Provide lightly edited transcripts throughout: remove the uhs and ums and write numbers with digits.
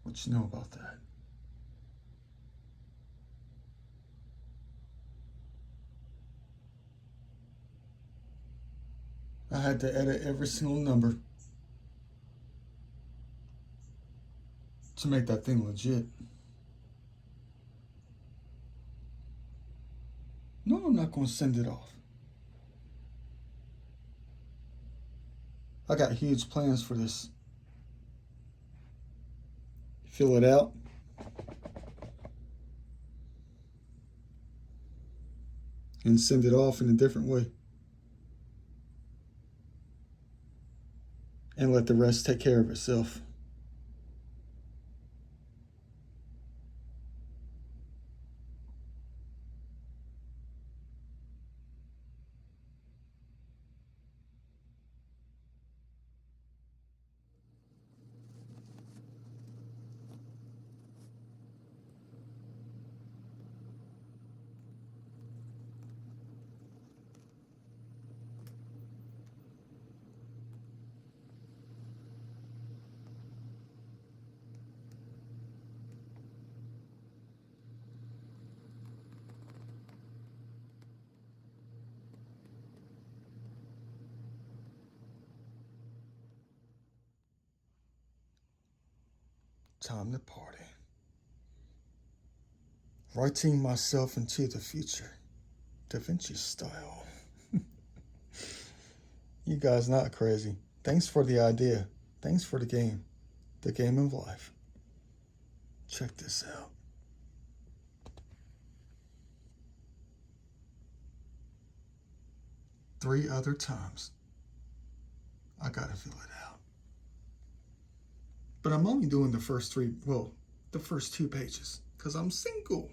What you know about that? I had to edit every single number to make that thing legit. No, I'm not going to send it off. I got huge plans for this. Fill it out. And send it off in a different way. And let the rest take care of itself. Time to party. Writing myself into the future. Da Vinci style. You guys not crazy. Thanks for the idea. Thanks for the game. The game of life. Check this out. Three other times. I gotta fill it out. But I'm only doing the first the first 2 pages. Because I'm single.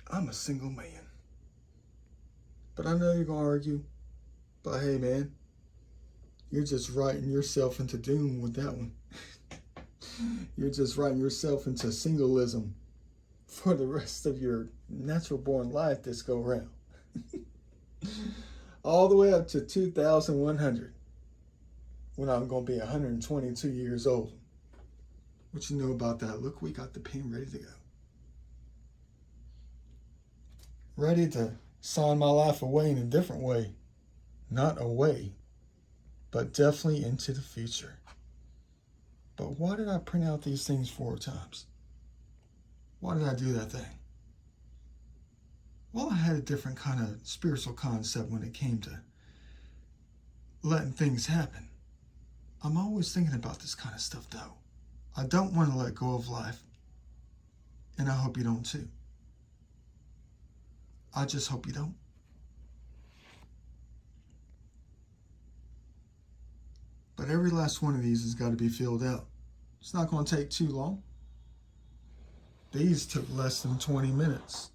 I'm a single man. But I know you're gonna argue. But hey, man, you're just writing yourself into doom with that one. You're just writing yourself into singleism for the rest of your natural born life this go round. All the way up to 2,100 when I'm going to be 122 years old. What you know about that? Look, we got the pen ready to go. Ready to sign my life away in a different way. Not away, but definitely into the future. But why did I print out these things 4 times? Why did I do that thing? Well, I had a different kind of spiritual concept when it came to letting things happen. I'm always thinking about this kind of stuff, though. I don't want to let go of life, and I hope you don't too. I just hope you don't. But every last one of these has got to be filled out. It's not going to take too long. These took less than 20 minutes.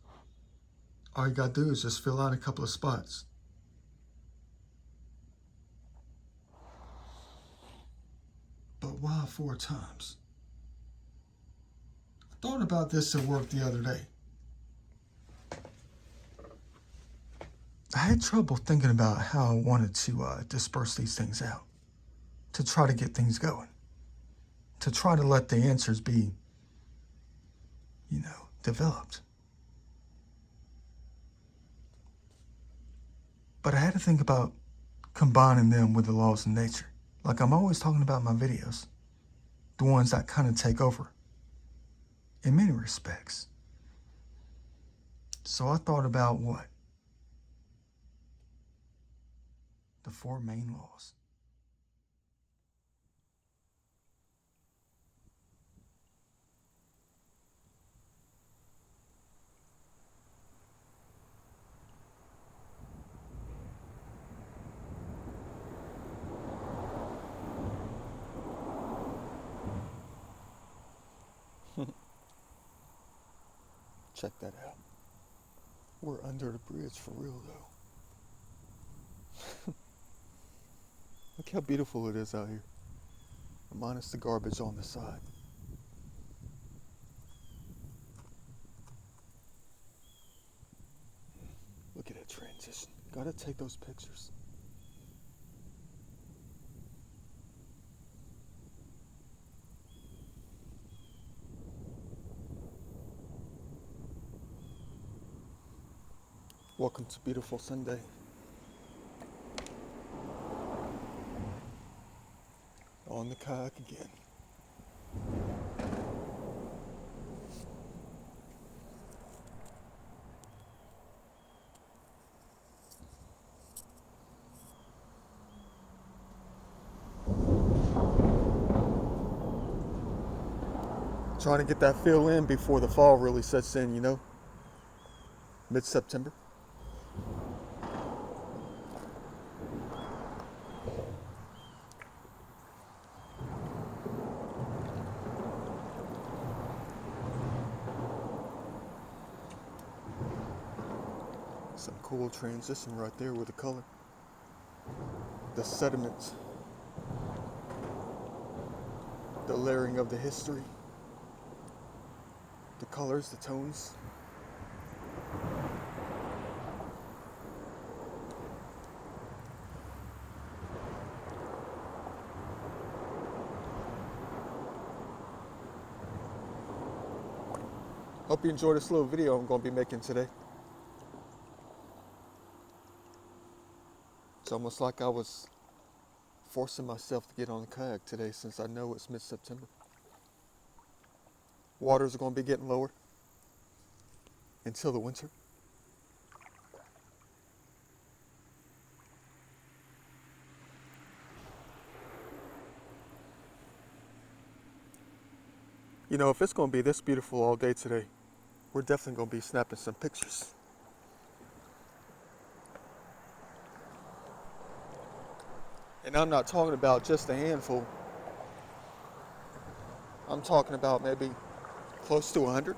All you got to do is just fill out a couple of spots. But why 4 times? I thought about this at work the other day. I had trouble thinking about how I wanted to disperse these things out, to try to get things going, to try to let the answers be, developed. But I had to think about combining them with the laws of nature, like I'm always talking about in my videos, the ones that kind of take over in many respects. So I thought about what? The 4 main laws. Check that out. We're under the bridge for real, though. Look how beautiful it is out here. Minus the garbage on the side. Look at that transition. Gotta take those pictures. Welcome to beautiful Sunday. On the kayak again. Trying to get that feel in before the fall really sets in, you know? Mid-September. Some cool transition right there with the color. The sediments. The layering of the history. The colors, the tones. Hope you enjoyed this little video I'm going to be making today. It's almost like I was forcing myself to get on the kayak today since I know it's mid-September. Waters are going to be getting lower until the winter. You know, if it's going to be this beautiful all day today, we're definitely going to be snapping some pictures. And I'm not talking about just a handful. I'm talking about maybe close to 100.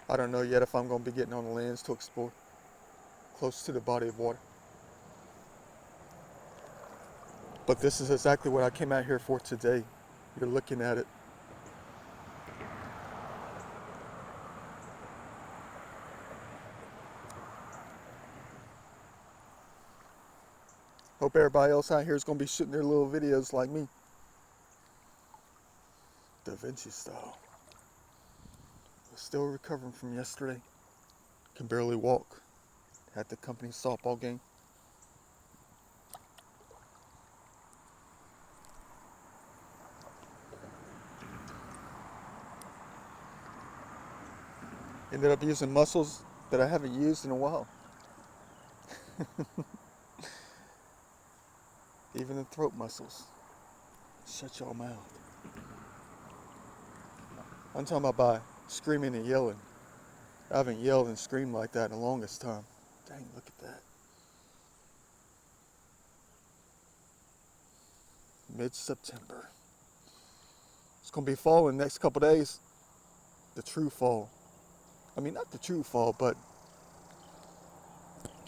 I don't know yet if I'm going to be getting on the lands to explore close to the body of water. But this is exactly what I came out here for today. You're looking at it. Hope everybody else out here is going to be shooting their little videos like me. Da Vinci style. Still recovering from yesterday. Can barely walk. At the company softball game. Ended up using muscles that I haven't used in a while. Even the throat muscles. Shut your mouth. I'm talking about by screaming and yelling. I haven't yelled and screamed like that in the longest time. Dang, look at that. Mid-September. It's going to be fall in the next couple days. The true fall. I mean, not the true fall, but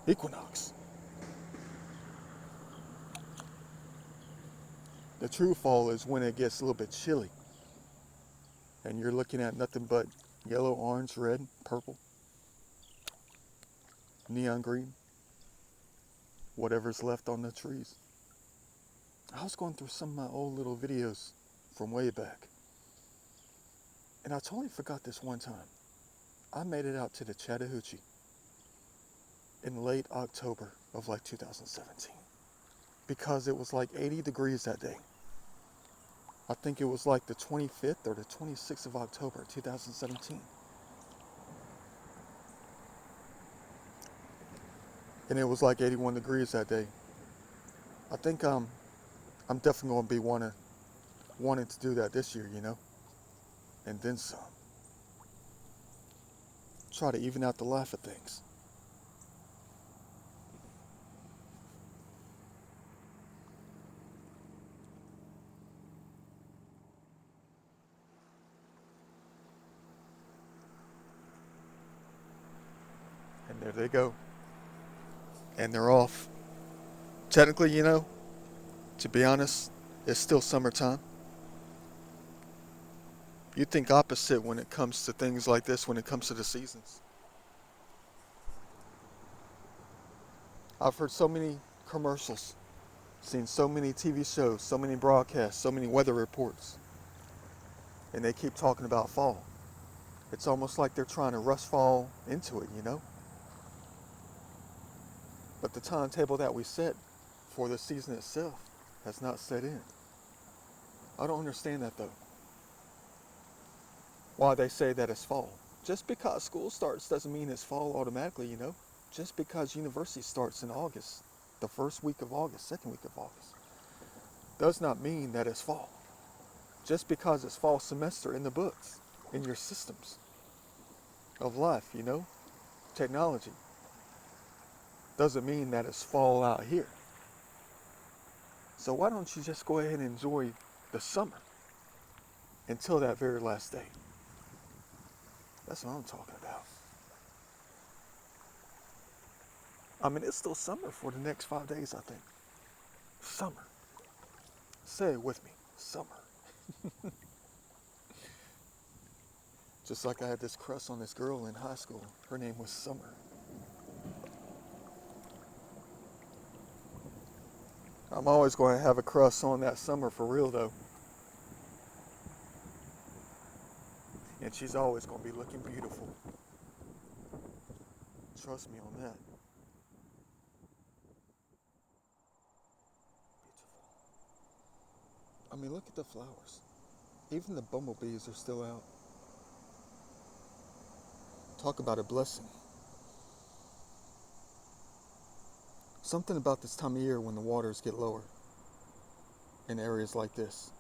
equinox. The true fall is when it gets a little bit chilly. And you're looking at nothing but yellow, orange, red, purple, neon green, whatever's left on the trees. I was going through some of my old little videos from way back. And I totally forgot this one time. I made it out to the Chattahoochee in late October of like 2017. Because it was like 80 degrees that day. I think it was like the 25th or the 26th of October, 2017. And it was like 81 degrees that day. I think I'm definitely going to be wanting to do that this year, you know? And then some. Try to even out the laugh at things. And there they go. And they're off. Technically, you know, to be honest, it's still summertime. You think opposite when it comes to things like this, when it comes to the seasons. I've heard so many commercials, seen so many TV shows, so many broadcasts, so many weather reports, and they keep talking about fall. It's almost like they're trying to rush fall into it, But the timetable that we set for the season itself has not set in. I don't understand that though. Why they say that it's fall. Just because school starts doesn't mean it's fall automatically, Just because university starts in August, the first week of August, second week of August, does not mean that it's fall. Just because it's fall semester in the books, in your systems of life, technology, doesn't mean that it's fall out here. So why don't you just go ahead and enjoy the summer until that very last day? That's what I'm talking about. I mean, it's still summer for the next 5 days, I think. Summer. Say it with me. Summer. Just like I had this crush on this girl in high school. Her name was Summer. I'm always going to have a crush on that Summer for real, though. And she's always going to be looking beautiful. Trust me on that. Beautiful. I mean, look at the flowers. Even the bumblebees are still out. Talk about a blessing. Something about this time of year when the waters get lower in areas like this.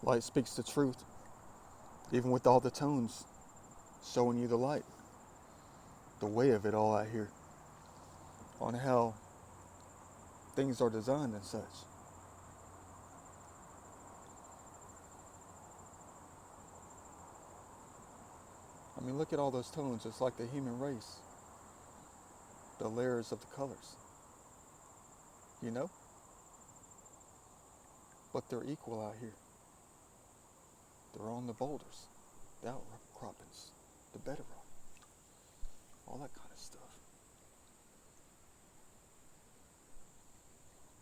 Light speaks the truth, even with all the tones showing you the light, the way of it all out here, on how things are designed and such. I mean, look at all those tones, just like the human race, the layers of the colors, But they're equal out here. They're on the boulders, the outcroppings, the bedrock, all that kind of stuff.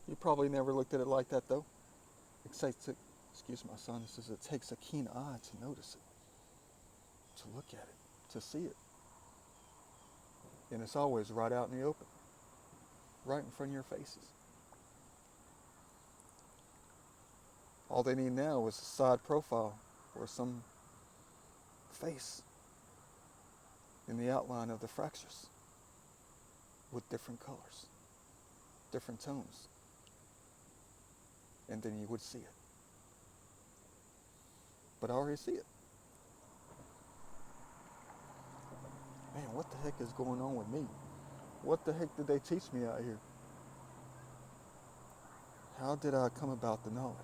You probably never looked at it like that, though. Excuse my son, it says it takes a keen eye to notice it, to look at it, to see it. And it's always right out in the open, right in front of your faces. All they need now is a side profile or some face in the outline of the fractures with different colors, different tones, and then you would see it. But I already see it. Man, what the heck is going on with me? What the heck did they teach me out here? How did I come about the knowledge?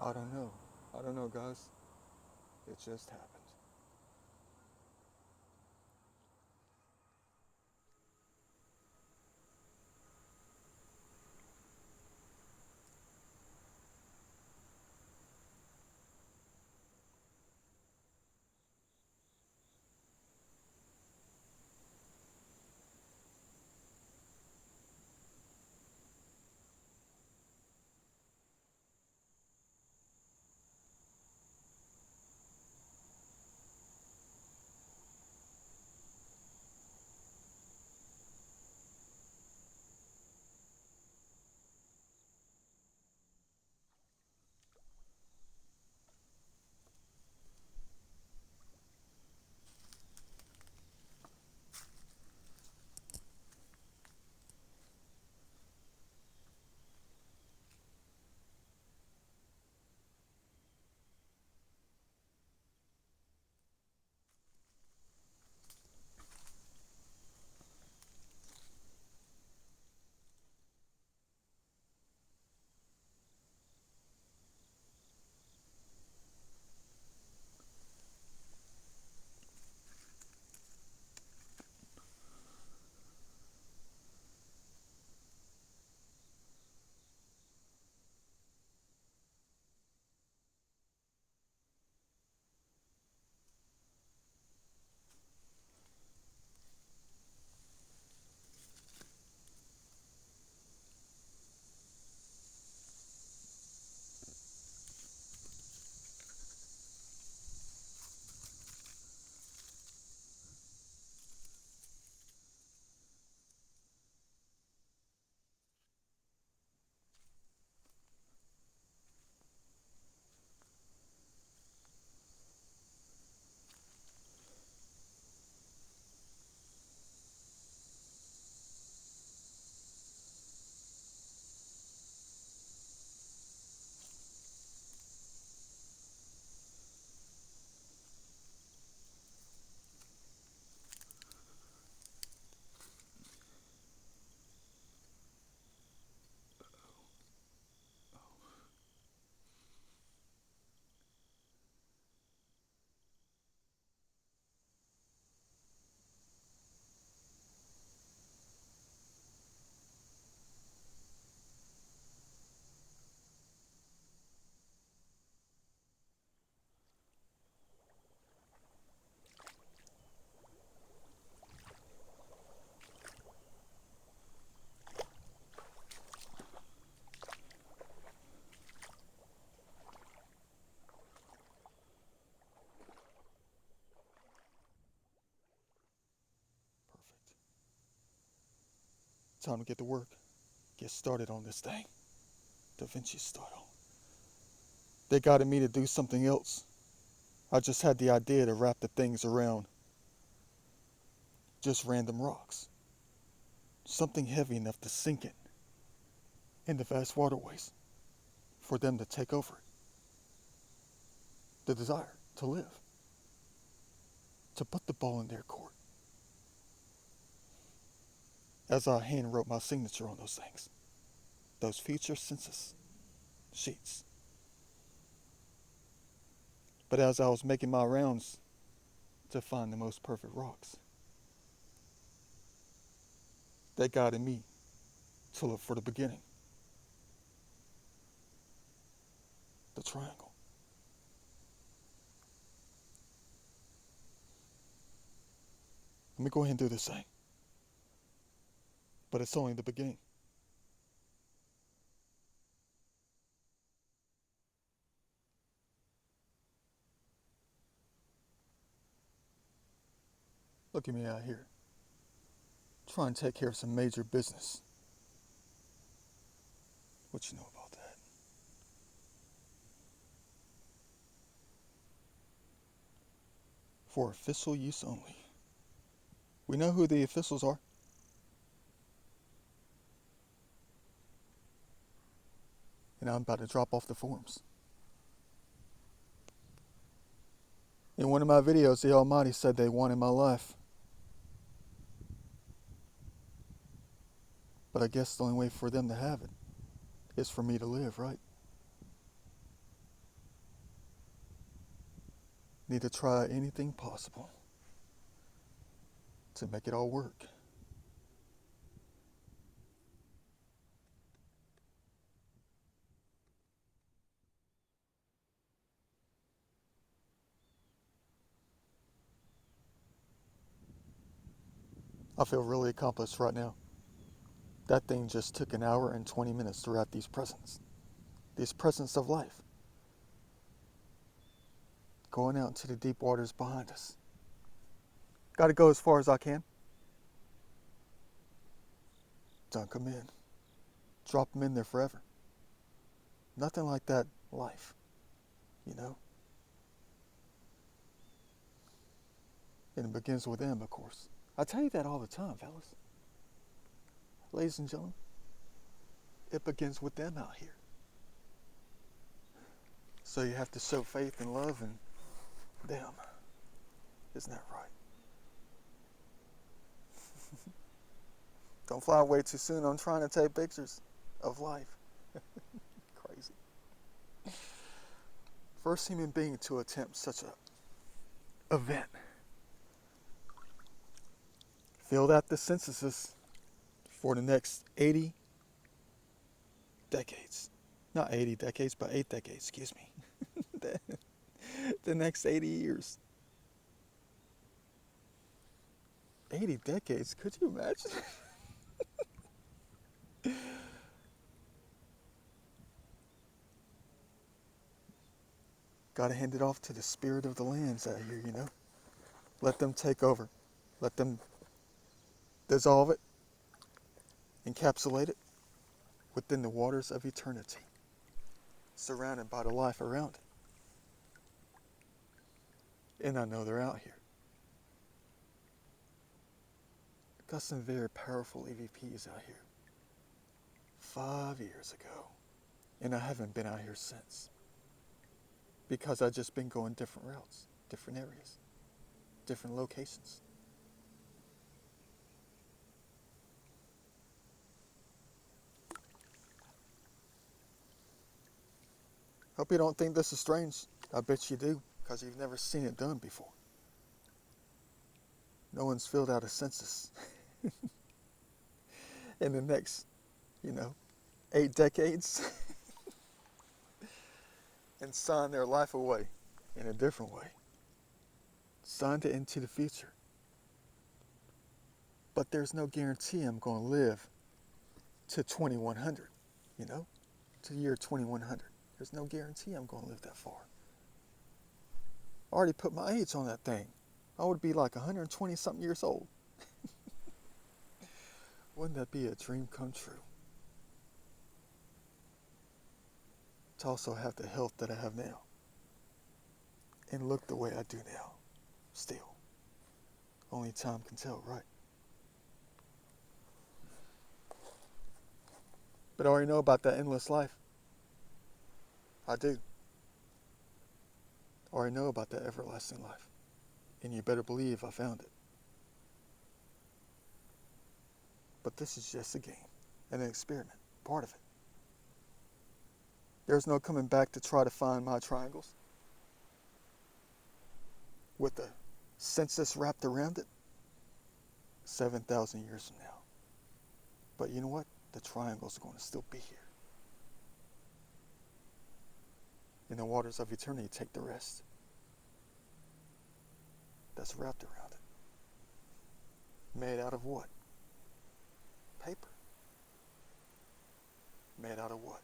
I don't know. I don't know, guys. It just happened. Time to get to work. Get started on this thing. Da Vinci style. They guided me to do something else. I just had the idea to wrap the things around just random rocks. Something heavy enough to sink it in the vast waterways for them to take over it. The desire to live. To put the ball in their court. As I hand wrote my signature on those things. Those future census sheets. But as I was making my rounds to find the most perfect rocks, they guided me to look for the beginning. The triangle. Let me go ahead and do this thing. But it's only the beginning. Look at me out here. Trying to take care of some major business. What you know about that? For official use only. We know who the officials are. And I'm about to drop off the forms. In one of my videos, the Almighty said they wanted my life. But I guess the only way for them to have it is for me to live, right? Need to try anything possible to make it all work. I feel really accomplished right now. That thing just took an hour and 20 minutes to wrap these presents. These presents of life. Going out into the deep waters behind us. Gotta go as far as I can. Dunk them in. Drop them in there forever. Nothing like that life, you know? And it begins with them, of course. I tell you that all the time, fellas. Ladies and gentlemen, it begins with them out here. So you have to show faith and love in them. Isn't that right? Don't fly away too soon. I'm trying to take pictures of life. Crazy. First human being to attempt such a event. Filled out the censuses for the next 80 decades. Not 80 decades, but 8 decades, excuse me. The next 80 years. 80 decades, could you imagine? Gotta hand it off to the spirit of the lands out here, you know? Let them take over. Let them dissolve it, encapsulate it within the waters of eternity, surrounded by the life around it. And I know they're out here. Got some very powerful EVPs out here. 5 years ago. And I haven't been out here since. Because I've just been going different routes, different areas, different locations. Hope you don't think this is strange. I bet you do, because you've never seen it done before. No one's filled out a census in the next, 8 decades and signed their life away in a different way. Signed it into the future. But there's no guarantee I'm going to live to 2100, to the year 2100. There's no guarantee I'm going to live that far. I already put my age on that thing. I would be like 120 something years old. Wouldn't that be a dream come true? To also have the health that I have now and look the way I do now. Still, only time can tell, right? But I already know about that endless life. I do. I already know about that everlasting life. And you better believe I found it. But this is just a game and an experiment, part of it. There's no coming back to try to find my triangles with the census wrapped around it 7,000 years from now. But you know what? The triangles are going to still be here. And the waters of eternity take the rest. That's wrapped around it. Made out of what? Paper. Made out of what?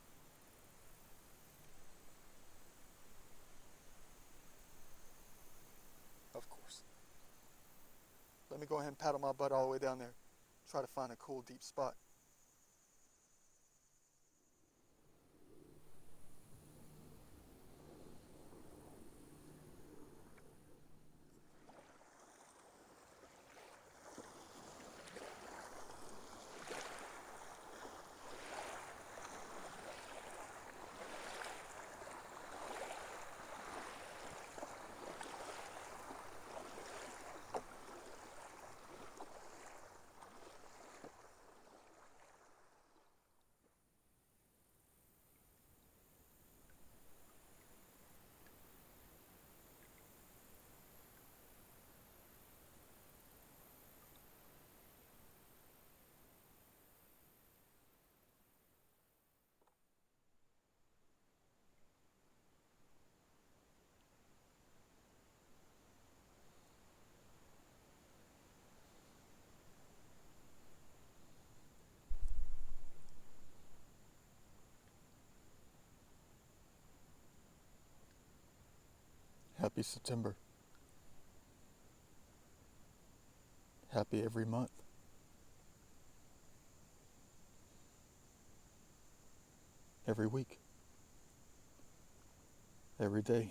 Of course. Let me go ahead and paddle my butt all the way down there. Try to find a cool, deep spot. Happy September. Happy every month. Every week. Every day.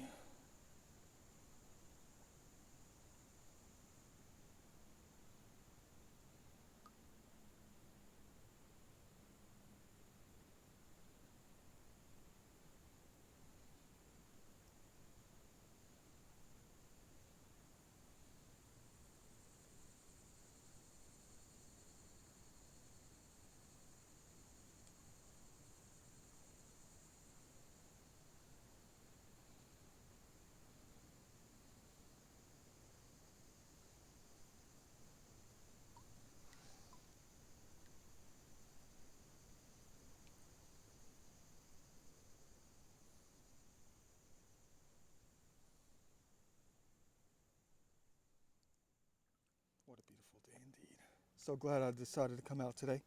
What a beautiful day indeed. So glad I decided to come out today.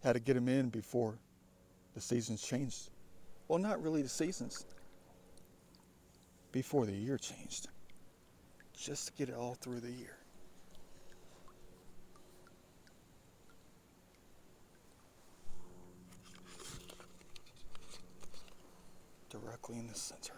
Had to get them in before the seasons changed. Well, not really the seasons. Before the year changed. Just to get it all through the year. Directly in the center.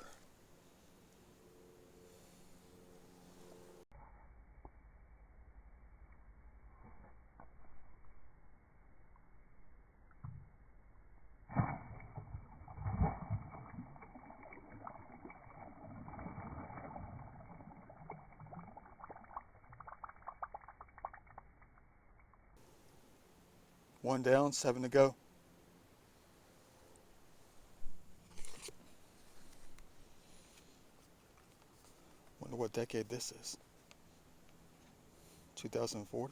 One down, 7 to go. Wonder what decade this is. 2004.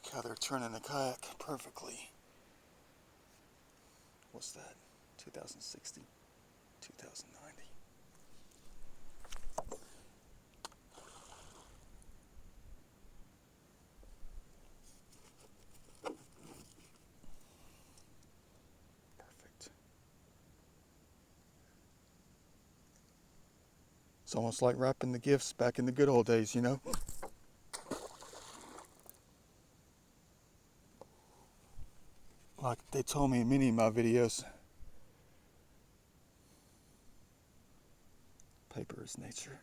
Look how they're turning the kayak perfectly. What's that? 2060, 2090. Perfect. It's almost like wrapping the gifts back in the good old days, you know? Like they told me in many of my videos, paper is nature.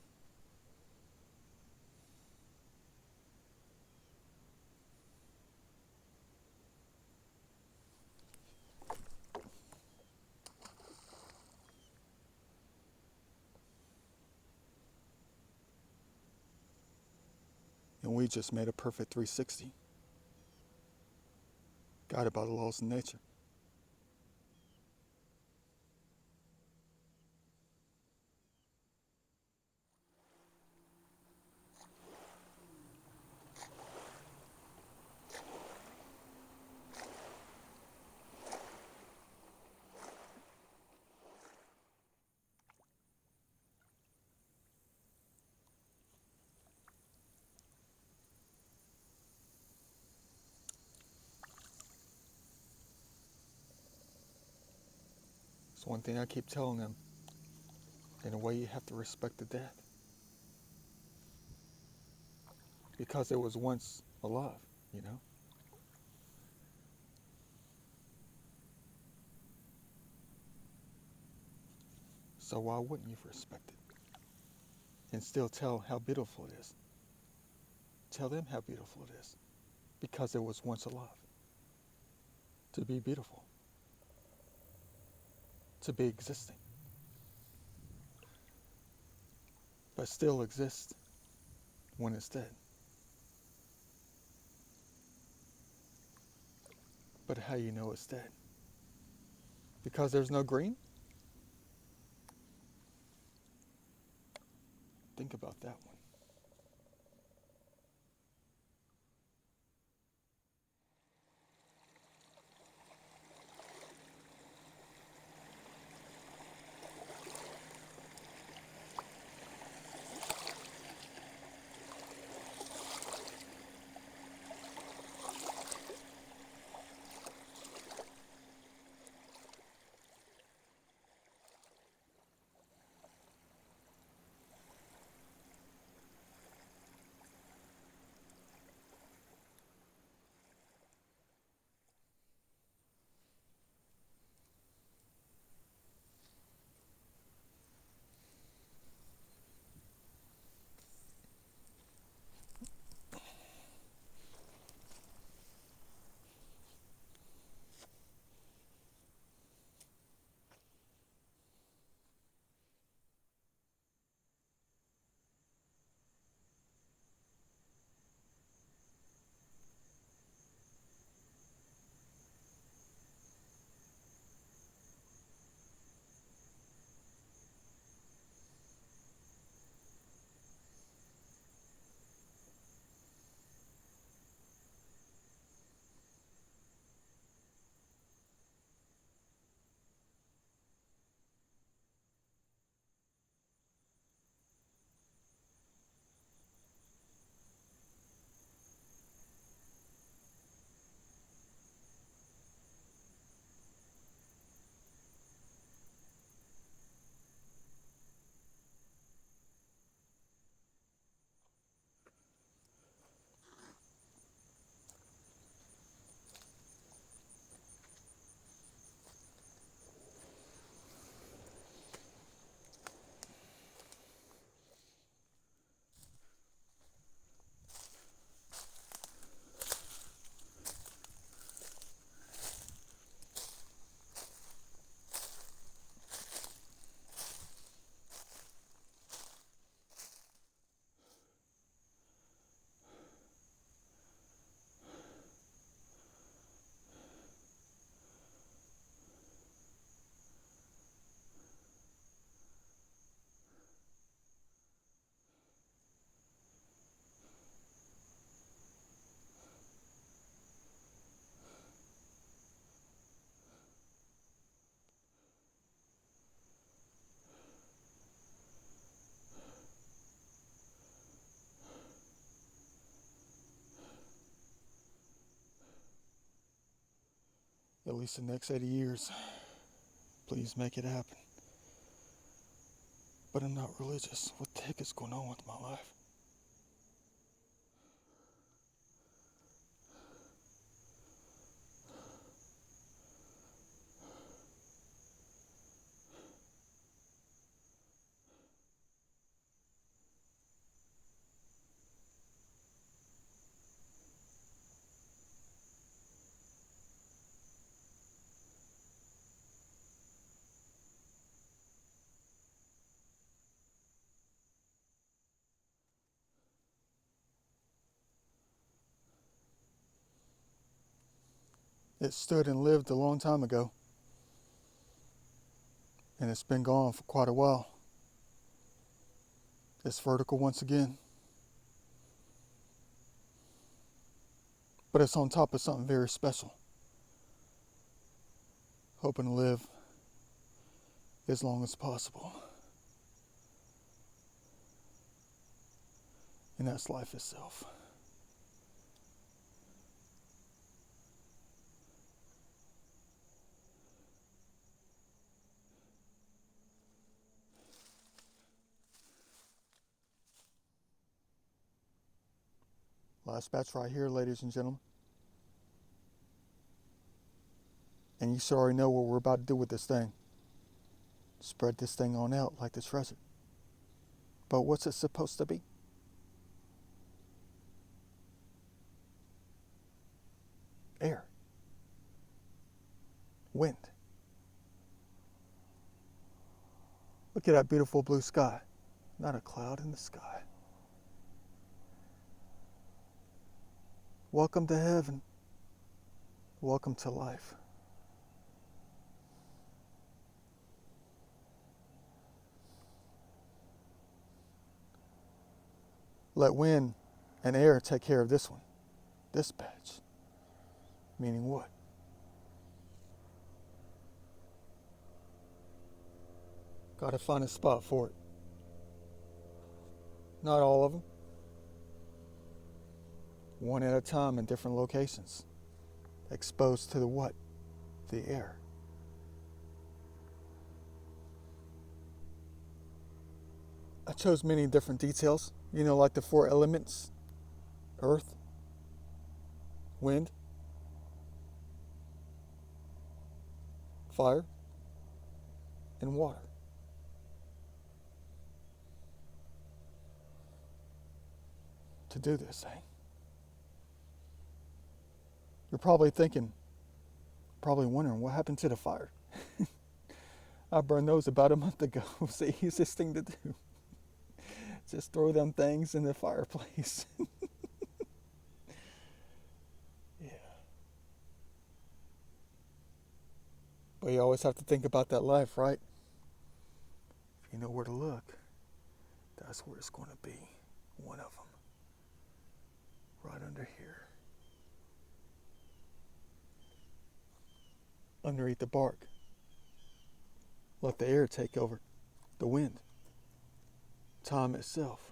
And we just made a perfect 360, guided by the laws of nature. It's one thing I keep telling them. In a way, you have to respect the dead. Because it was once alive, you know? So why wouldn't you respect it? And still tell how beautiful it is. Tell them how beautiful it is. Because it was once alive. To be beautiful. To be existing. But still exist when it's dead. But how you know it's dead? Because there's no green? Think about that one. least the next 80 years. Please make it happen. But I'm not religious. What the heck is going on with my life? It stood and lived a long time ago, and it's been gone for quite a while. It's vertical once again, but it's on top of something very special. Hoping to live as long as possible. And that's life itself. Last batch right here, ladies and gentlemen. And you should already know what we're about to do with this thing. Spread this thing on out like the treasure. But what's it supposed to be? Air. Wind. Look at that beautiful blue sky. Not a cloud in the sky. Welcome to heaven. Welcome to life. Let wind and air take care of this one. This batch. Meaning what? Gotta find a spot for it. Not all of them. One at a time in different locations. Exposed to the what? The air. I chose many different details, like the 4 elements: earth, wind, fire, and water. To do this thing. You're probably wondering what happened to the fire. I burned those about a month ago. It's the easiest thing to do. Just throw them things in the fireplace. Yeah. But you always have to think about that life, right? If you know where to look, that's where it's going to be. One of them. Right under here. Underneath the bark. Let the air take over. The wind. Time itself.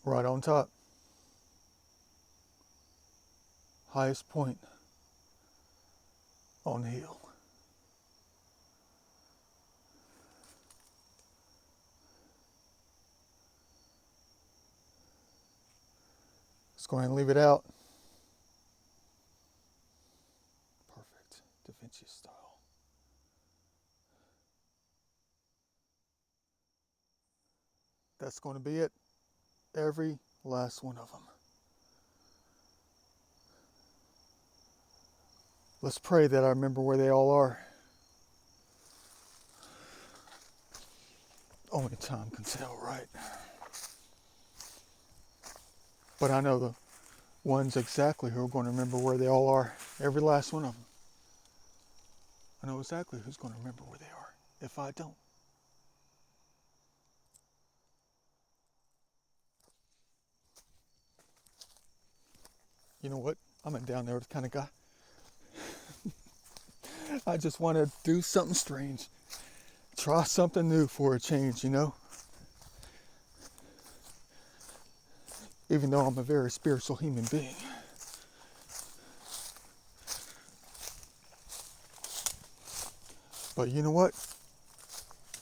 right on top. Highest point on the hill. Let's go ahead and leave it out. Perfect. Da Vinci style. That's going to be it. Every last one of them. Let's pray that I remember where they all are. Only time can tell, right? But I know the ones exactly who are going to remember where they all are. Every last one of them. I know exactly who's going to remember where they are if I don't. You know what? I'm a down there kind of guy. I just want to do something strange. Try something new for a change, you know? Even though I'm a very spiritual human being. But you know what?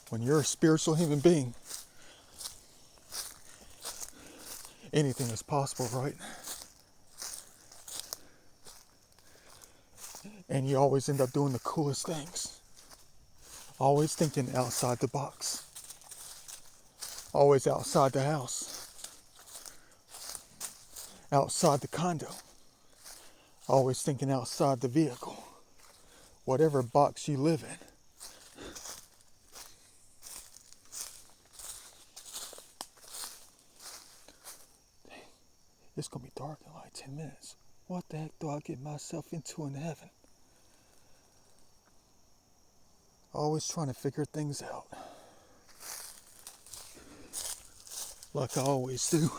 When you're a spiritual human being, anything is possible, right? And you always end up doing the coolest things. Always thinking outside the box. Always outside the house. Outside the condo. Always thinking outside the vehicle. Whatever box you live in. It's going to be dark in like 10 minutes. What the heck do I get myself into in heaven? Always trying to figure things out. Like I always do.